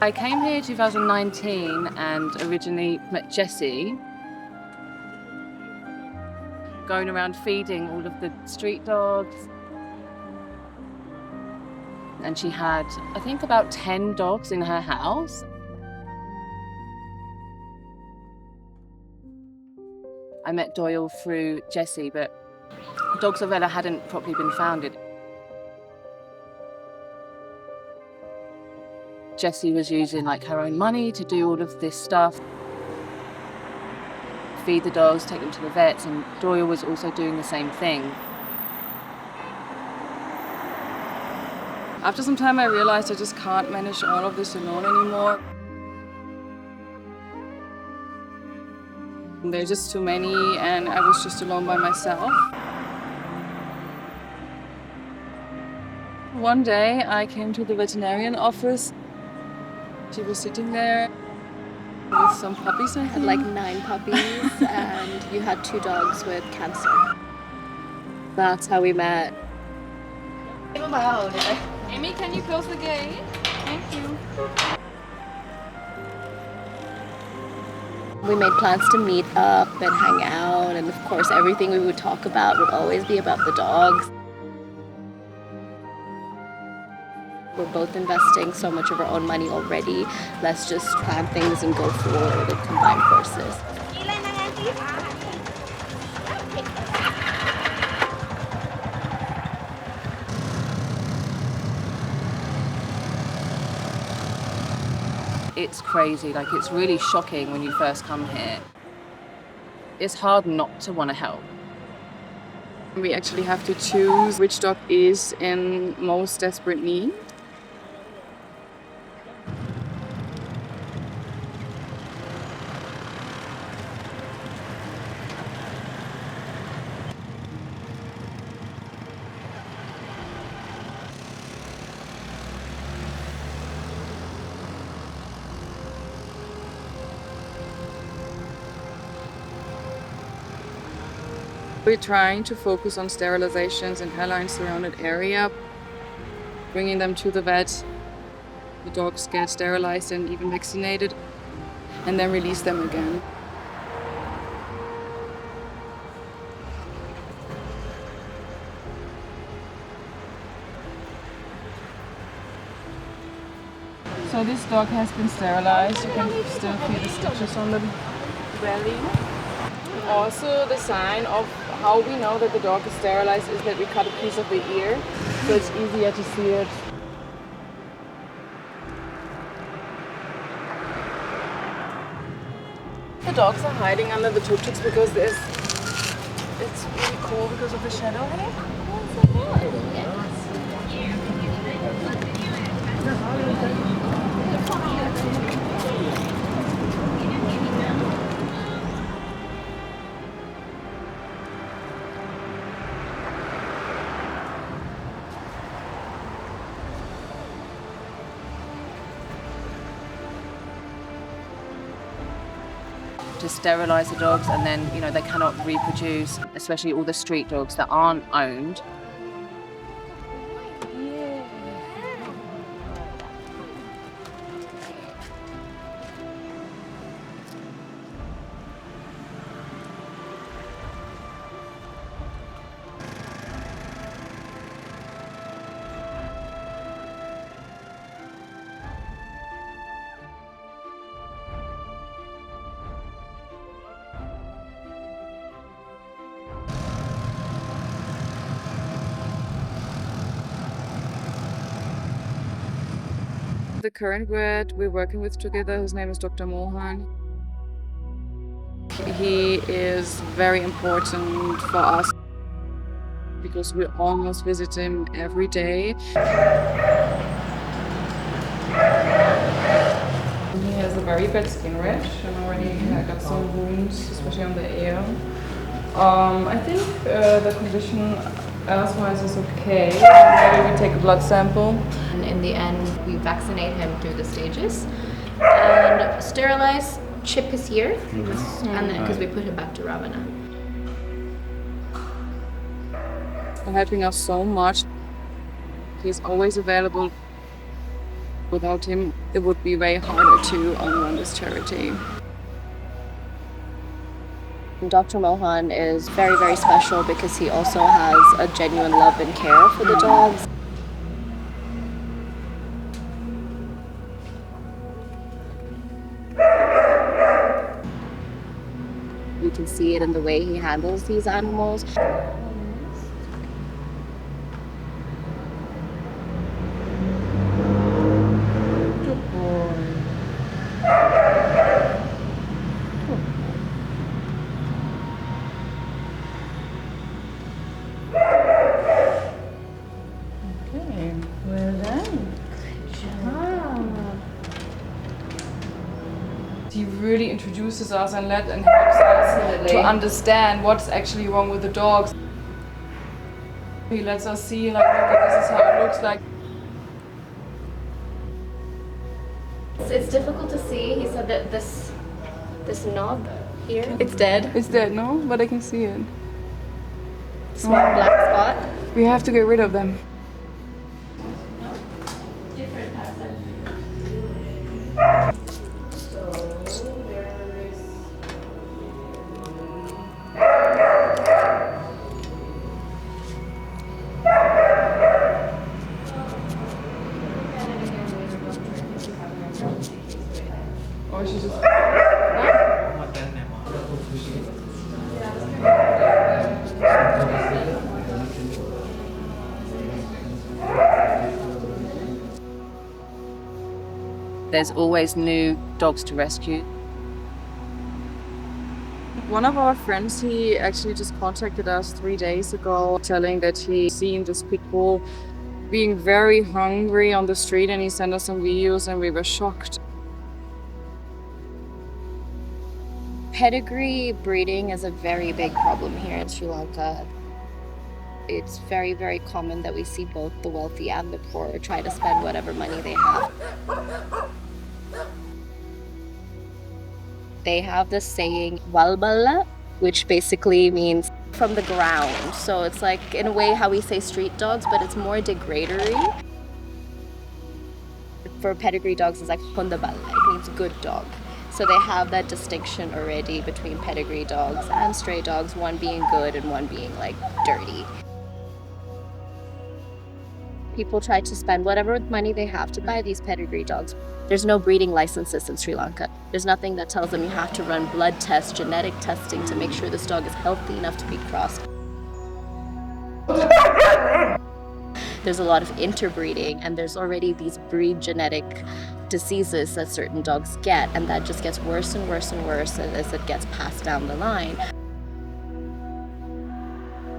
I came here 2019 and originally met Jessie, going around feeding all of the street dogs. And she had, I think, about 10 dogs in her house. I met Doyle through Jessie, but Dogs of Ella hadn't properly been founded. Jessie was using her own money to do all of this stuff. Feed the dogs, take them to the vets, and Doyle was also doing the same thing. After some time I realized I just can't manage all of this alone anymore. There's just too many and I was just alone by myself. One day I came to the veterinarian office. She was sitting there with some puppies. I had 9 puppies and you had 2 dogs with cancer. That's how we met. Amy, can you close the gate? Thank you. We made plans to meet up and hang out, and of course everything we would talk about would always be about the dogs. We're both investing so much of our own money already. Let's just plan things and go forward and combine forces. It's crazy, it's really shocking when you first come here. It's hard not to want to help. We actually have to choose which dog is in most desperate need. We're trying to focus on sterilizations in hairline surrounded area, bringing them to the vet. The dogs get sterilized and even vaccinated, and then release them again. So this dog has been sterilized. You can still feel the stitches on the belly. Also, the sign of how we know that the dog is sterilized is that we cut a piece of the ear, so it's easier to see it. The dogs are hiding under the tuk-tuks because it's really cool because of the shadow. To sterilize the dogs, and then they cannot reproduce, especially all the street dogs that aren't owned. The current vet we're working with together, his name is Dr. Mohan. He is very important for us because we almost visit him every day. He has a very bad skin rash and already got some wounds, especially on the ear. I think the condition elsewise is okay. Maybe we take a blood sample. And in the end, we vaccinate him through the stages and sterilize, chip his ear, and then because we put him back to Ravana. For helping us so much. He's always available. Without him, it would be way harder to run this charity. Dr. Mohan is very, very special because he also has a genuine love and care for the dogs. You can see it in the way he handles these animals. He really introduces us and helps us to understand what's actually wrong with the dogs. He lets us see, like, okay, this is how it looks like. It's difficult to see. He said that this knob here, it's dead. It's dead, no? But I can see it. Small black spot. We have to get rid of them. Or she just... There's always new dogs to rescue. One of our friends, he actually just contacted us 3 days ago, telling that he seen this pit bull being very hungry on the street, and he sent us some videos and we were shocked. Pedigree breeding is a very big problem here in Sri Lanka. It's very, very common that we see both the wealthy and the poor try to spend whatever money they have. They have this saying, walballa, which basically means from the ground. So it's like, in a way, how we say street dogs, but it's more degradatory. For pedigree dogs, it's like hundaballa, it means good dog. So they have that distinction already between pedigree dogs and stray dogs, one being good and one being like dirty. People try to spend whatever money they have to buy these pedigree dogs. There's no breeding licenses in Sri Lanka. There's nothing that tells them you have to run blood tests, genetic testing to make sure this dog is healthy enough to be crossed. There's a lot of interbreeding, and there's already these breed genetic diseases that certain dogs get, and that just gets worse and worse and worse as it gets passed down the line.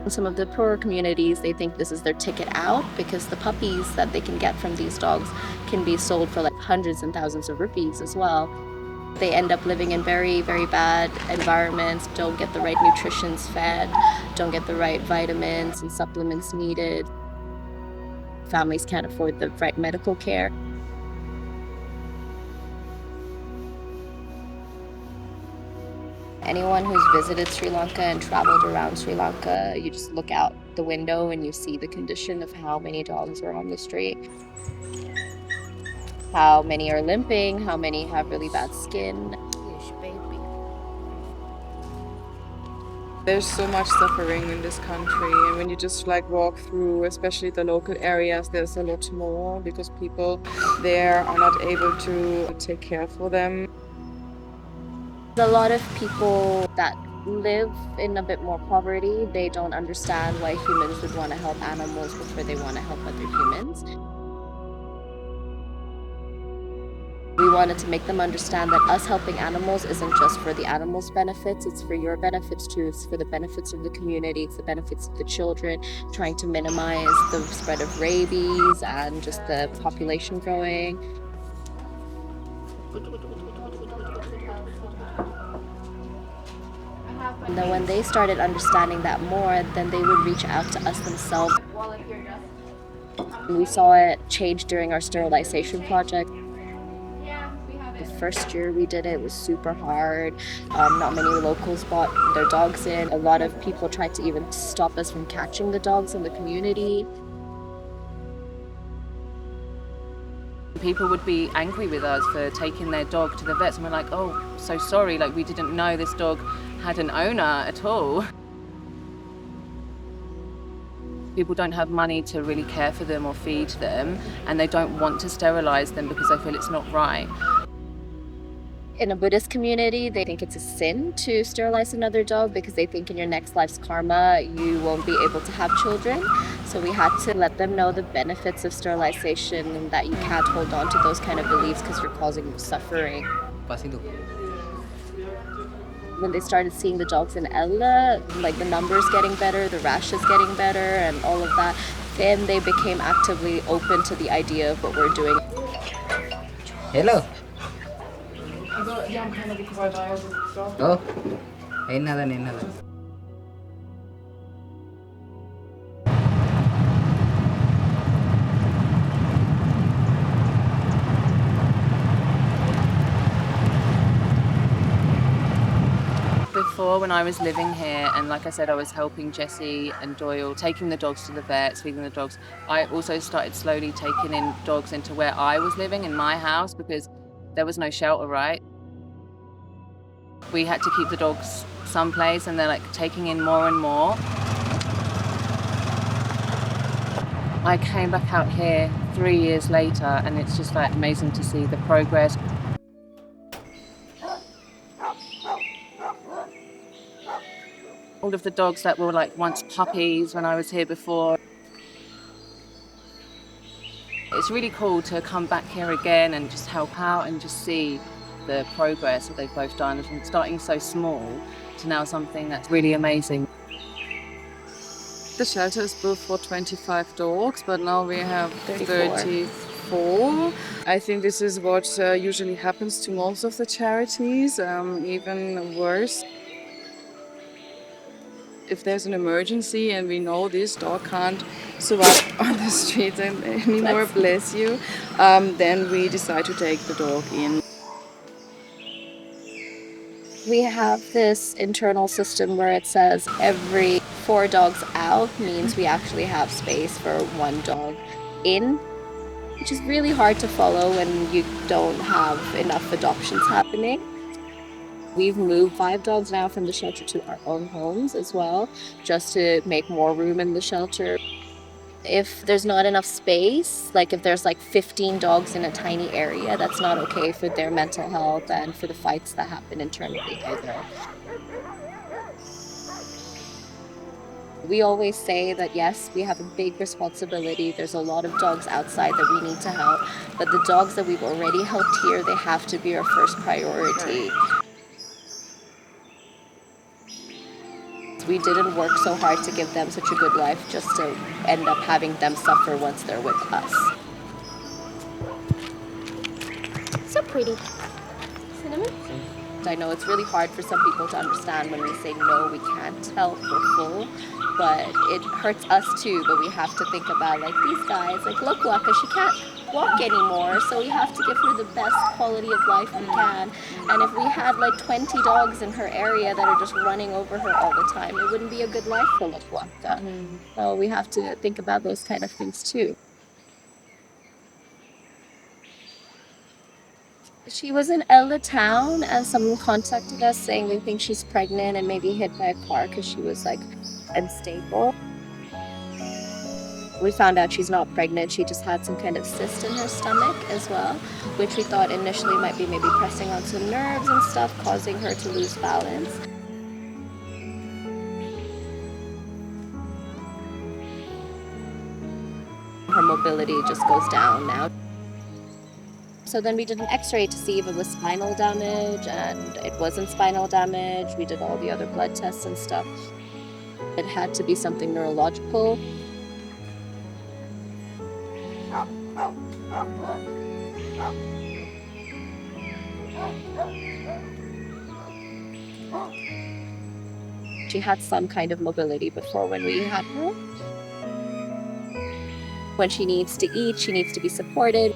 In some of the poorer communities, they think this is their ticket out because the puppies that they can get from these dogs can be sold for like hundreds and thousands of rupees as well. They end up living in very, very bad environments, don't get the right nutritions fed, don't get the right vitamins and supplements needed. Families can't afford the right medical care. Anyone who's visited Sri Lanka and traveled around Sri Lanka, you just look out the window and you see the condition of how many dogs are on the street. How many are limping, how many have really bad skin. There's so much suffering in this country, and when you just like walk through, especially the local areas, there's a lot more because people there are not able to take care for them. A lot of people that live in a bit more poverty, they don't understand why humans would want to help animals before they want to help other humans. We wanted to make them understand that us helping animals isn't just for the animals' benefits, it's for your benefits too. It's for the benefits of the community, it's the benefits of the children, trying to minimize the spread of rabies and just the population growing. And then when they started understanding that more, then they would reach out to us themselves. We saw it change during our sterilization project. The first year we did it was super hard. Not many locals brought their dogs in. A lot of people tried to even stop us from catching the dogs in the community. People would be angry with us for taking their dog to the vets, and we're like, oh, so sorry, like we didn't know this dog had an owner at all. People don't have money to really care for them or feed them, and they don't want to sterilize them because they feel it's not right. In a Buddhist community, they think it's a sin to sterilize another dog because they think in your next life's karma, you won't be able to have children. So we had to let them know the benefits of sterilization and that you can't hold on to those kind of beliefs because you're causing suffering. When they started seeing the dogs in Ella, like the numbers getting better, the rashes getting better, and all of that, then they became actively open to the idea of what we're doing. Hello. Also, die haben keine Rückfallreihe. Oh, another. Before, when I was living here, and like I said, I was helping Jessie and Doyle, taking the dogs to the vets, feeding the dogs, I also started slowly taking in dogs into where I was living in my house because there was no shelter, right? We had to keep the dogs someplace, and they're like taking in more and more. I came back out here 3 years later, and it's just like amazing to see the progress. All of the dogs that were like once puppies when I was here before. It's really cool to come back here again and just help out and just see the progress that they've both done from starting so small to now something that's really amazing. The shelter is built for 25 dogs, but now we have 34. 34. I think this is what usually happens to most of the charities, even worse. If there's an emergency and we know this dog can't survive on the streets anymore, bless you, then we decide to take the dog in. We have this internal system where it says every 4 dogs out means we actually have space for 1 dog in, which is really hard to follow when you don't have enough adoptions happening. We've moved 5 dogs now from the shelter to our own homes as well, just to make more room in the shelter. If there's not enough space, like if there's like 15 dogs in a tiny area, that's not okay for their mental health and for the fights that happen internally either. We always say that yes, we have a big responsibility. There's a lot of dogs outside that we need to help, but the dogs that we've already helped here, they have to be our first priority. We didn't work so hard to give them such a good life just to end up having them suffer once they're with us. So pretty. Cinnamon? I know it's really hard for some people to understand when we say no, we can't help, we're full, but it hurts us too. But we have to think about like these guys, like look, Waka, she can't walk anymore, so we have to give her the best quality of life we can. And if we had like 20 dogs in her area that are just running over her all the time, it wouldn't be a good life for Look Waka. So we have to think about those kind of things too. She was in Ella town and someone contacted us saying they think she's pregnant and maybe hit by a car because she was like unstable. We found out she's not pregnant. She just had some kind of cyst in her stomach as well, which we thought initially might be maybe pressing on some nerves and stuff, causing her to lose balance. Her mobility just goes down now. So then we did an x-ray to see if it was spinal damage, and it wasn't spinal damage. We did all the other blood tests and stuff. It had to be something neurological. She had some kind of mobility before when we had her. When she needs to eat, she needs to be supported.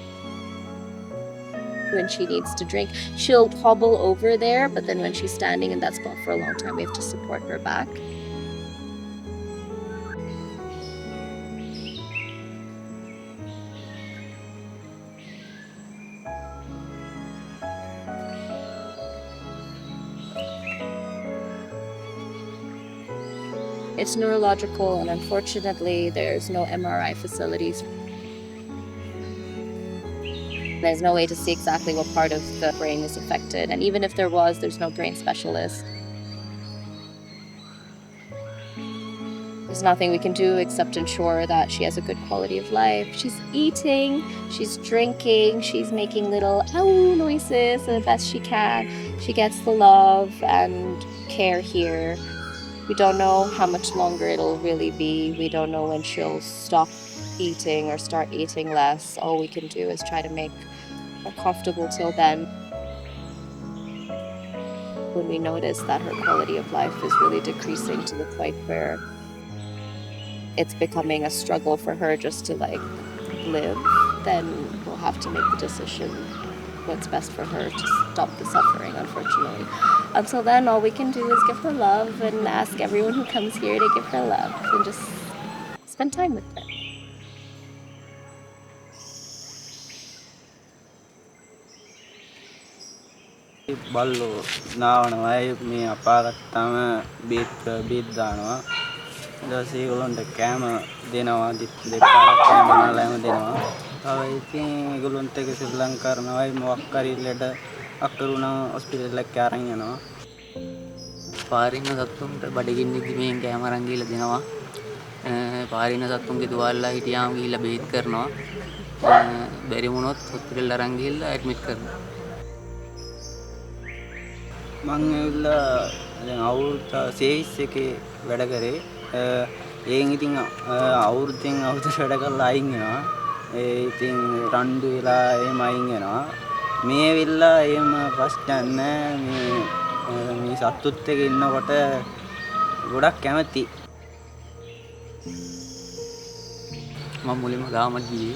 When she needs to drink, she'll hobble over there, but then when she's standing in that spot for a long time, we have to support her back. It's neurological, and unfortunately, there's no MRI facilities. There's no way to see exactly what part of the brain is affected, and even if there was, there's no brain specialist. There's nothing we can do except ensure that she has a good quality of life. She's eating, she's drinking, she's making little ow noises the best she can. She gets the love and care here. We don't know how much longer it'll really be. We don't know when she'll stop eating or start eating less. All we can do is try to make her comfortable till then. When we notice that her quality of life is really decreasing to the point where it's becoming a struggle for her just to live, then we'll have to make the decision what's best for her to stop the suffering, unfortunately. Until then, all we can do is give her love and ask everyone who comes here to give her love and just spend time with her. බල්ලෝ නාවනවා මේ අපාගත්තාම බීත් දානවා ඊට පස්සේ ඒගොල්ලන්ට කෑම දෙනවා දෙපාරක් කෑම නාලාම දෙනවා ඉතින් ඒගොල්ලන්ට ඒක ශ්‍රී කරනවා මොකක් හරි ලෙඩ අකරුණා හොස්පිටල් එකක් අරන් යනවා පාරින්න සත්තුන්ට බඩගින්න ඉදිමෙන් කෑම අරන් ගිහලා දෙනවා. පාරින්න සත්තුන්ගේ තුවාලලා හිටියාම ගිහලා බේත් කරනවා. බැරි වුණොත් හොස්පිටල් අරන් ගිහලා ඇඩ්මිට් කරනවා. මං ඇවිල්ලා දැන් අවුරුද්ද සේවිස් එකේ වැඩ කරේ. ඒන් ඉතින් අවුරුද්දෙන් අවුරුද්දට වැඩ කරලා අයින් වෙනවා. ඉතින් රණ්ඩු වෙලා එහෙම අයින් වෙනවා. මේ ඇවිල්ලා එහෙම ප්‍රශ්න නැහැ. මේ සත්තුත් එක්ක ඉන්නකොට ගොඩක් කැමති. මම මුලින්ම ගාමට ගියේ.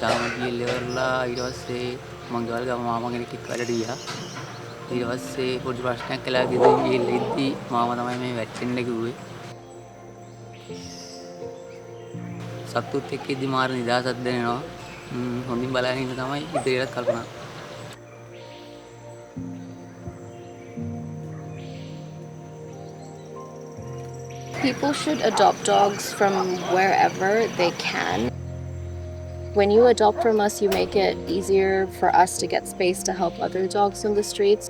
ගාමට ගිහලා ඉවරලා ඊට පස්සේ මං ගෙවල් ගාම මාමා කෙනෙක් එක්ක වැඩට ගියා. ඊට පස්සේ පොඩි ප්‍රශ්නයක් කළා ගෙදරින් ගිහලා ඉද්දි මාමා තමයි මේ වැටෙන්න කිව්වේ. සත්තුත් එක්ක ඉද්දි මාර නිදහසක් දැනෙනවා. හොඳින් බලන්න ඉන්න තමයි ඉදිරියට කල්පනා. People should adopt dogs from wherever they can. When you adopt from us, you make it easier for us to get space to help other dogs in the streets.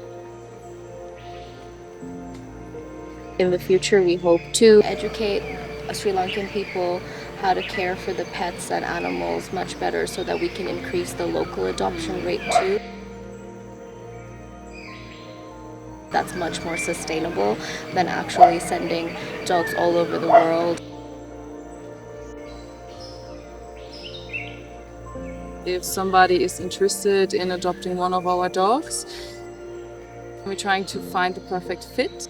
In the future, we hope to educate Sri Lankan people how to care for the pets and animals much better so that we can increase the local adoption rate too. That's much more sustainable than actually sending dogs all over the world. If somebody is interested in adopting one of our dogs, we're trying to find the perfect fit.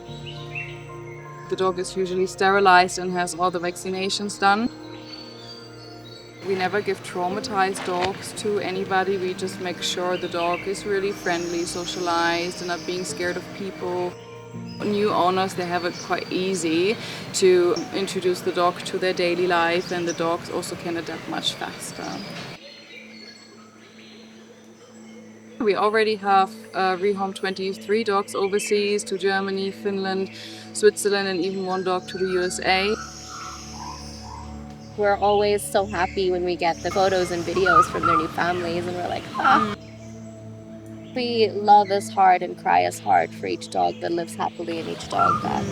The dog is usually sterilized and has all the vaccinations done. We never give traumatized dogs to anybody. We just make sure the dog is really friendly, socialized, and not being scared of people. New owners, they have it quite easy to introduce the dog to their daily life, and the dogs also can adapt much faster. We already have rehomed 23 dogs overseas to Germany, Finland, Switzerland, and even one dog to the USA. We're always so happy when we get the photos and videos from their new families, and we're like, We love as hard and cry as hard for each dog that lives happily and each dog that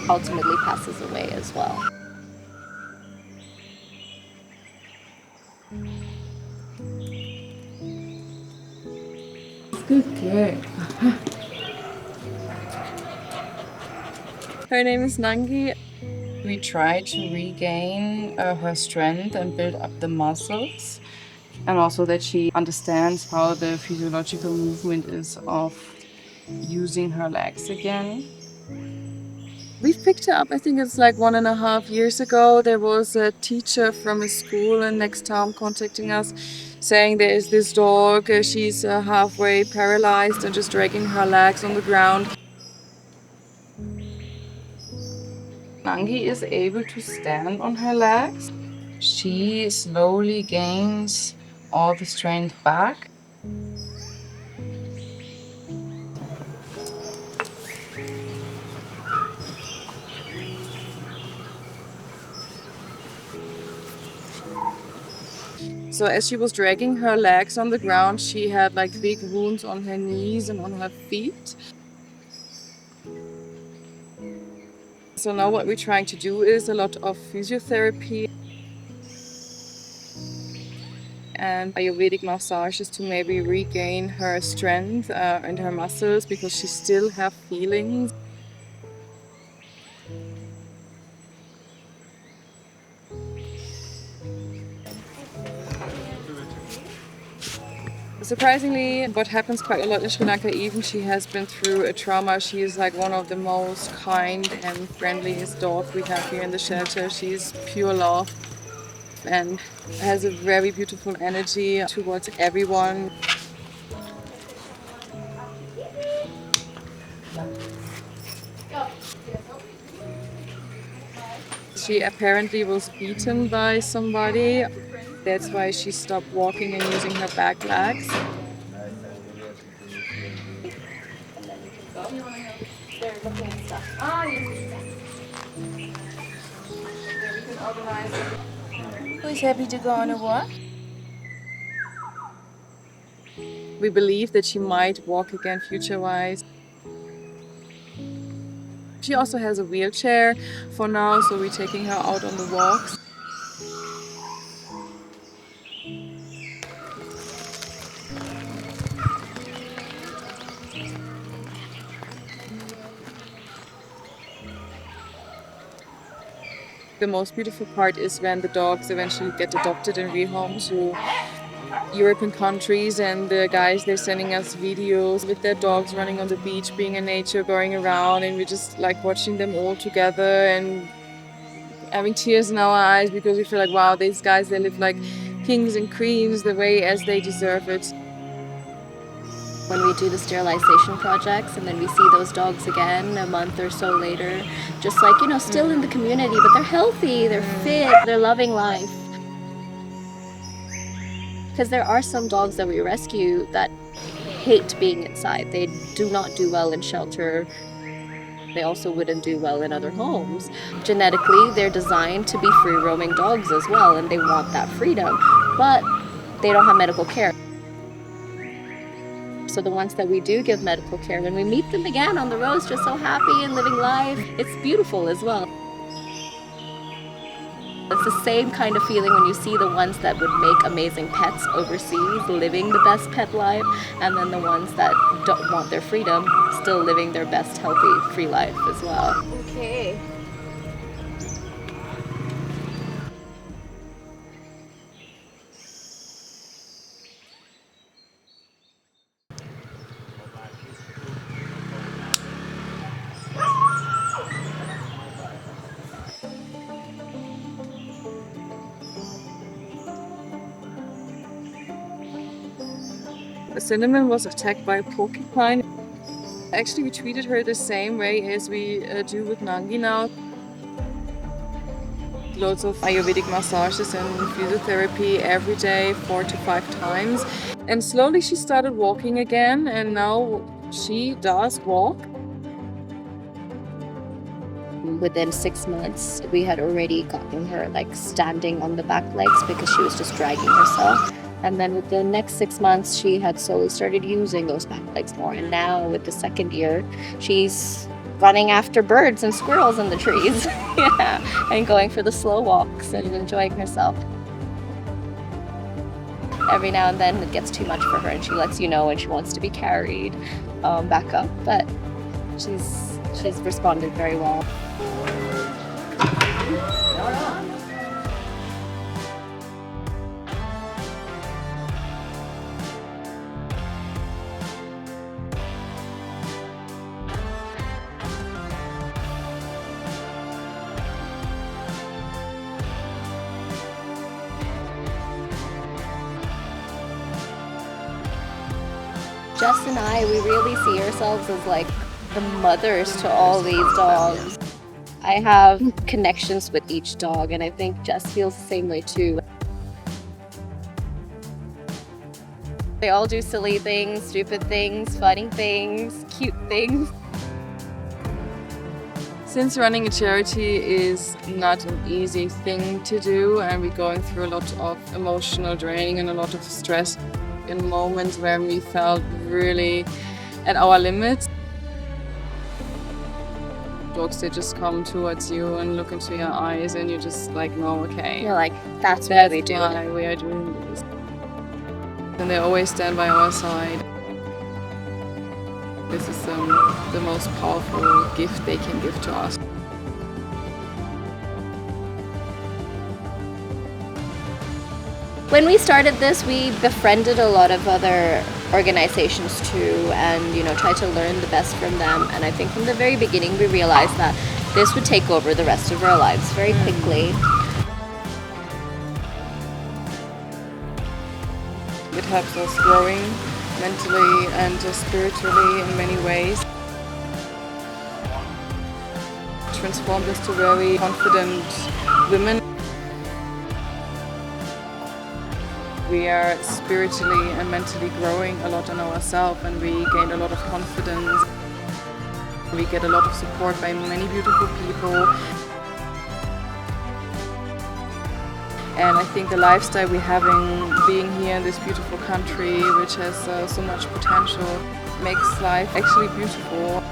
ultimately passes away as well. Good girl. Her name is Nangi. We try to regain her strength and build up the muscles, and also that she understands how the physiological movement is of using her legs again. We've picked her up, I think it's like 1.5 years ago. There was a teacher from a school in next town contacting us saying there is this dog, she's halfway paralyzed and just dragging her legs on the ground. Nangi is able to stand on her legs. She slowly gains all the strength back. So as she was dragging her legs on the ground, she had like big wounds on her knees and on her feet. So now what we're trying to do is a lot of physiotherapy and Ayurvedic massages to maybe regain her strength and her muscles, because she still have feelings. Surprisingly, what happens quite a lot in Sri Lanka, even she has been through a trauma, she is like one of the most kind and friendliest dogs we have here in the shelter. She's pure love and has a very beautiful energy towards everyone. She apparently was beaten by somebody. That's why she stopped walking and using her back legs. Who is happy to go on a walk? We believe that she might walk again future-wise. She also has a wheelchair for now, so we're taking her out on the walks. The most beautiful part is when the dogs eventually get adopted and rehomed to European countries, and the guys, they're sending us videos with their dogs running on the beach, being in nature, going around, and we're just like watching them all together and having tears in our eyes, because we feel like, wow, these guys, they live like kings and queens, the way as they deserve it. When we do the sterilization projects and then we see those dogs again a month or so later, just like, you know, still in the community, but they're healthy, they're fit, they're loving life. Because there are some dogs that we rescue that hate being inside. They do not do well in shelter. They also wouldn't do well in other homes. Genetically, they're designed to be free-roaming dogs as well, and they want that freedom, but they don't have medical care. So the ones that we do give medical care, when we meet them again on the roads, just so happy and living life, it's beautiful as well. It's the same kind of feeling when you see the ones that would make amazing pets overseas, living the best pet life, and then the ones that don't want their freedom, still living their best healthy, free life as well. Okay. Cinnamon was attacked by a porcupine. Actually, we treated her the same way as we do with Nangi now. Loads of Ayurvedic massages and physiotherapy every day, 4 to 5 times. And slowly she started walking again, and now she does walk. Within 6 months, we had already gotten her like standing on the back legs because she was just dragging herself. And then with the next 6 months, she had slowly started using those back legs more. And now with the second year, she's running after birds and squirrels in the trees. Yeah, and going for the slow walks and enjoying herself. Every now and then it gets too much for her and she lets you know when she wants to be carried back up. But she's responded very well. Jess and I, we really see ourselves as like the mothers to all these dogs. I have connections with each dog, and I think Jess feels the same way too. They all do silly things, stupid things, funny things, cute things. Since running a charity is not an easy thing to do, and we're going through a lot of emotional draining and a lot of stress in moments where we felt really at our limits. Dogs, they just come towards you and look into your eyes, and you just like, no, okay. You're like, that's why we do why it. we are doing this. And they always stand by our side. This is the most powerful gift they can give to us. When we started this, we befriended a lot of other organizations too, and tried to learn the best from them. And I think from the very beginning we realized that this would take over the rest of our lives very quickly. It helps us growing mentally and spiritually in many ways. Transformed us to very confident women. We are spiritually and mentally growing a lot on ourselves, and we gain a lot of confidence. We get a lot of support by many beautiful people. And I think the lifestyle we're having, being here in this beautiful country, which has so much potential, makes life actually beautiful.